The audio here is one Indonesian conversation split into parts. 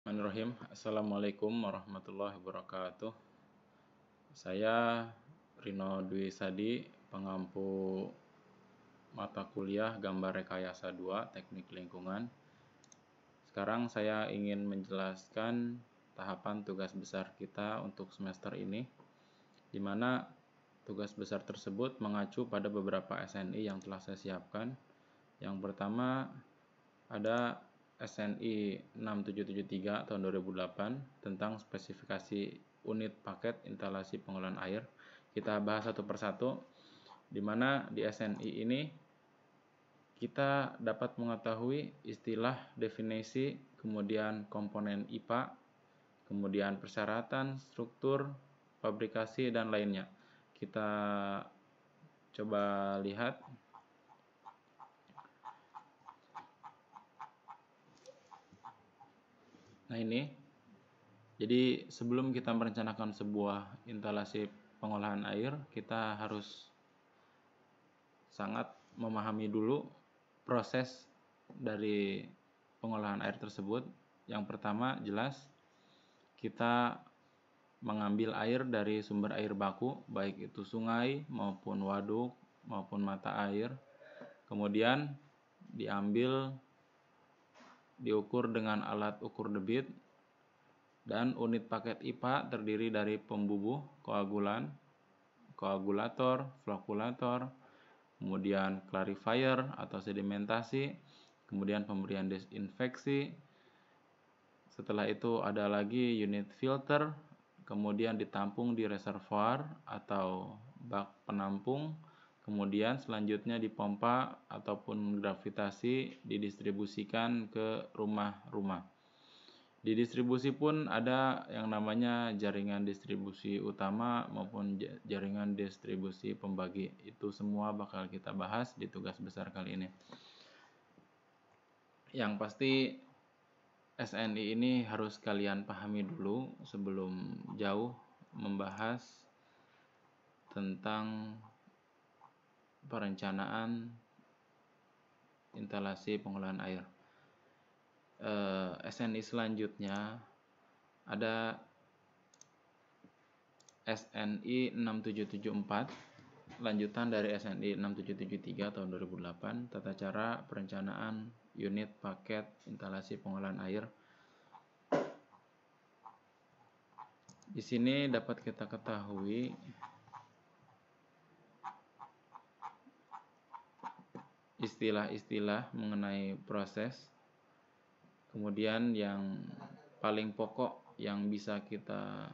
Bismillahirrahmanirrahim. Assalamualaikum warahmatullahi wabarakatuh. Saya Rino Dwi Sadi, pengampu mata kuliah Gambar Rekayasa 2 Teknik Lingkungan. Sekarang saya ingin menjelaskan tahapan tugas besar kita untuk semester ini, di mana tugas besar tersebut mengacu pada beberapa SNI yang telah saya siapkan. Yang pertama ada SNI 6773 tahun 2008 tentang spesifikasi unit paket instalasi pengolahan air. Kita bahas satu persatu, di mana di SNI ini kita dapat mengetahui istilah, definisi, kemudian komponen IPA, kemudian persyaratan, struktur, fabrikasi, dan lainnya. Kita coba lihat. Nah ini, jadi sebelum kita merencanakan sebuah instalasi pengolahan air, kita harus sangat memahami dulu proses dari pengolahan air tersebut. Yang pertama jelas kita mengambil air dari sumber air baku, baik itu sungai maupun waduk maupun mata air. Kemudian diukur dengan alat ukur debit, dan unit paket IPA terdiri dari pembubuh, koagulan, koagulator, flokulator, kemudian clarifier atau sedimentasi, kemudian pemberian desinfeksi. Setelah itu ada lagi unit filter, kemudian ditampung di reservoir atau bak penampung, kemudian selanjutnya dipompa ataupun gravitasi didistribusikan ke rumah-rumah. Di distribusi pun ada yang namanya jaringan distribusi utama maupun jaringan distribusi pembagi. Itu semua bakal kita bahas di tugas besar kali ini. Yang pasti SNI ini harus kalian pahami dulu sebelum jauh membahas tentang perencanaan instalasi pengolahan air. SNI selanjutnya ada SNI 6774, lanjutan dari SNI 6773 tahun 2008, tata cara perencanaan unit paket instalasi pengolahan air. Di sini dapat kita ketahui istilah-istilah mengenai proses, kemudian yang paling pokok yang bisa kita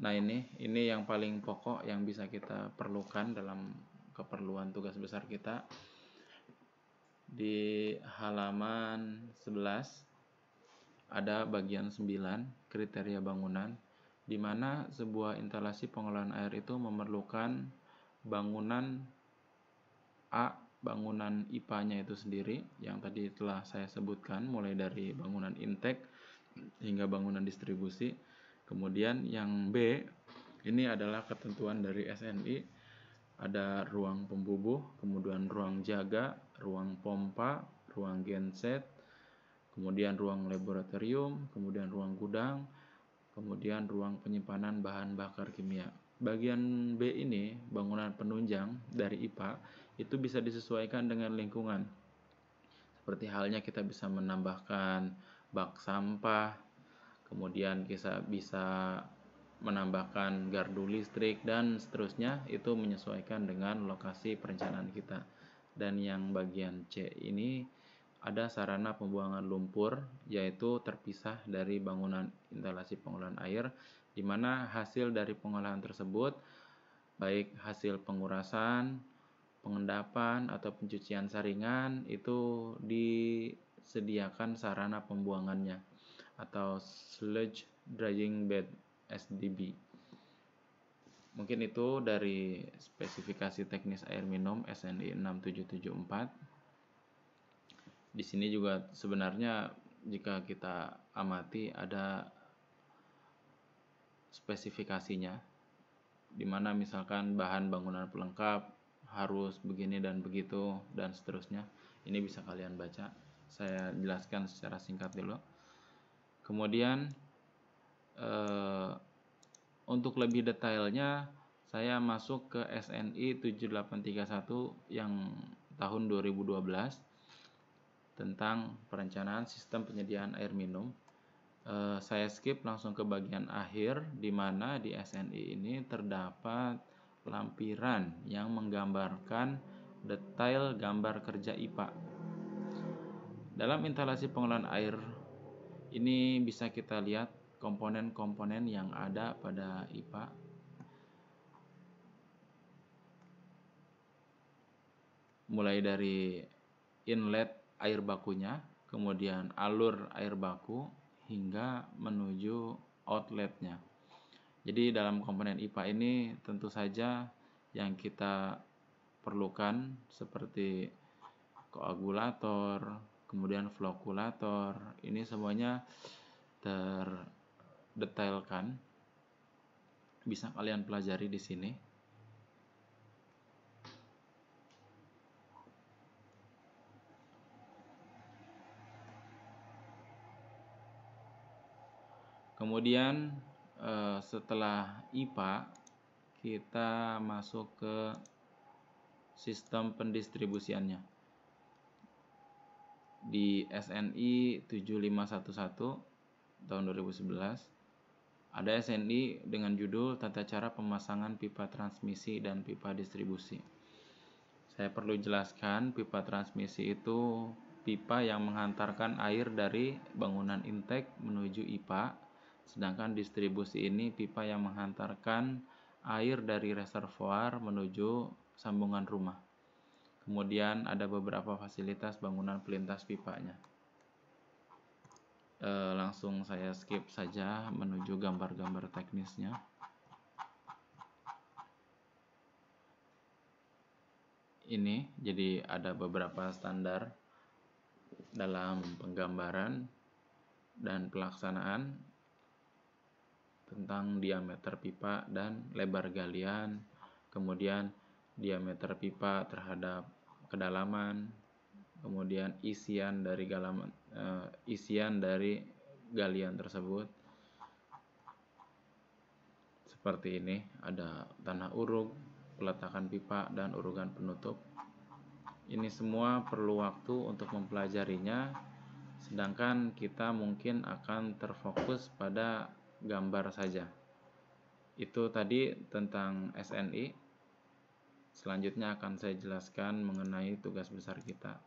ini yang paling pokok yang bisa kita perlukan dalam keperluan tugas besar kita. Di halaman 11 ada bagian 9 kriteria bangunan, di mana sebuah instalasi pengolahan air itu memerlukan bangunan A, bangunan IPA-nya itu sendiri yang tadi telah saya sebutkan, mulai dari bangunan intake hingga bangunan distribusi. Kemudian yang B, ini adalah ketentuan dari SNI, ada ruang pembubuh, kemudian ruang jaga, ruang pompa, ruang genset, kemudian ruang laboratorium, kemudian ruang gudang, kemudian ruang penyimpanan bahan bakar kimia. Bagian B ini, bangunan penunjang dari IPA, itu bisa disesuaikan dengan lingkungan. Seperti halnya kita bisa menambahkan bak sampah, kemudian kita bisa menambahkan gardu listrik, dan seterusnya. Itu menyesuaikan dengan lokasi perencanaan kita. Dan yang bagian C ini ada sarana pembuangan lumpur, yaitu terpisah dari bangunan instalasi pengolahan air, di mana hasil dari pengolahan tersebut, baik hasil pengurasan, pengendapan, atau pencucian saringan, itu disediakan sarana pembuangannya atau sludge drying bed SDB. Mungkin itu dari spesifikasi teknis air minum SNI 6774. Di sini juga sebenarnya jika kita amati ada spesifikasinya, dimana misalkan bahan bangunan pelengkap harus begini dan begitu dan seterusnya. Ini bisa kalian baca. Saya jelaskan secara singkat dulu. Kemudian untuk lebih detailnya saya masuk ke SNI 7831 yang tahun 2012 tentang perencanaan sistem penyediaan air minum. Saya skip langsung ke bagian akhir, di mana di SNI ini terdapat lampiran yang menggambarkan detail gambar kerja IPA. Dalam instalasi pengelolaan air ini bisa kita lihat komponen-komponen yang ada pada IPA. Mulai dari inlet air bakunya, kemudian alur air baku, hingga menuju outletnya. Jadi dalam komponen IPA ini tentu saja yang kita perlukan seperti koagulator, kemudian flokulator, ini semuanya terdetailkan. Bisa kalian pelajari di sini. Kemudian setelah IPA kita masuk ke sistem pendistribusiannya. Di SNI 7511 tahun 2011 ada SNI dengan judul Tata Cara Pemasangan Pipa Transmisi dan Pipa Distribusi. Saya perlu jelaskan, pipa transmisi itu pipa yang menghantarkan air dari bangunan intake menuju IPA. Sedangkan distribusi ini pipa yang menghantarkan air dari reservoir menuju sambungan rumah. Kemudian ada beberapa fasilitas bangunan pelintas pipanya. Langsung saya skip saja menuju gambar-gambar teknisnya. Ini jadi ada beberapa standar dalam penggambaran dan pelaksanaan tentang diameter pipa dan lebar galian, kemudian diameter pipa terhadap kedalaman, kemudian isian dari galian tersebut. Seperti ini, ada tanah uruk, peletakan pipa, dan urugan penutup. Ini semua perlu waktu untuk mempelajarinya, sedangkan kita mungkin akan terfokus pada gambar saja. Itu tadi tentang SNI. Selanjutnya akan saya jelaskan mengenai tugas besar kita.